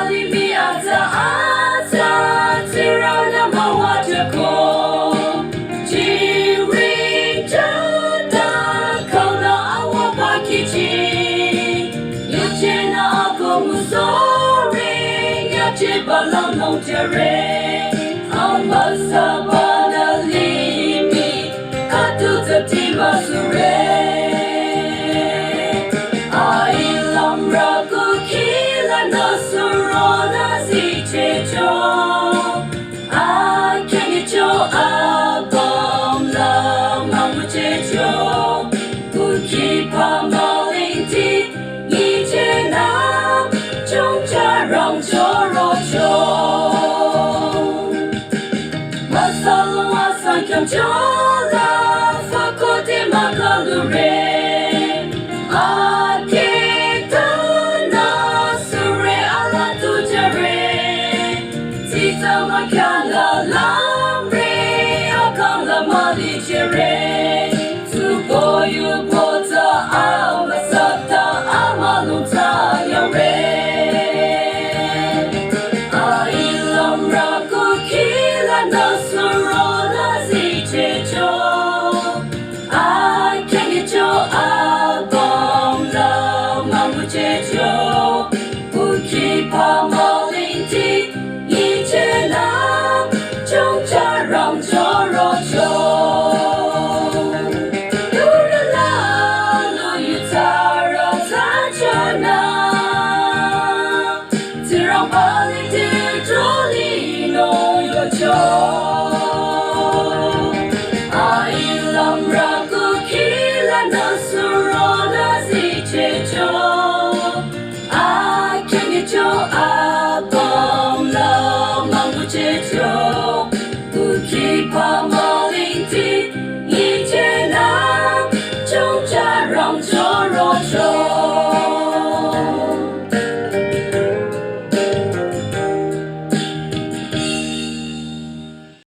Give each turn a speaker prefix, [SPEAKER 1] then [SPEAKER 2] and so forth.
[SPEAKER 1] mi ata ata tira na mawatako Jiri jada kauna awa pakichi Yuchina ako musori Yachi balang nong jare Amasa banalimi Katu tatima sure Ailam raku kila nasurona zichecho Akengicho abom la mamuchecho Kuki pamalinti Ichena Chongcharang chorocho Masalong asang kyang chola Fakote makalure Tita makala lambre akang lamali chere Suboyu pota amasata amalunta yare Ailam raku kila nasurona zichecho Akengicho abom la mamuchecho Uki pama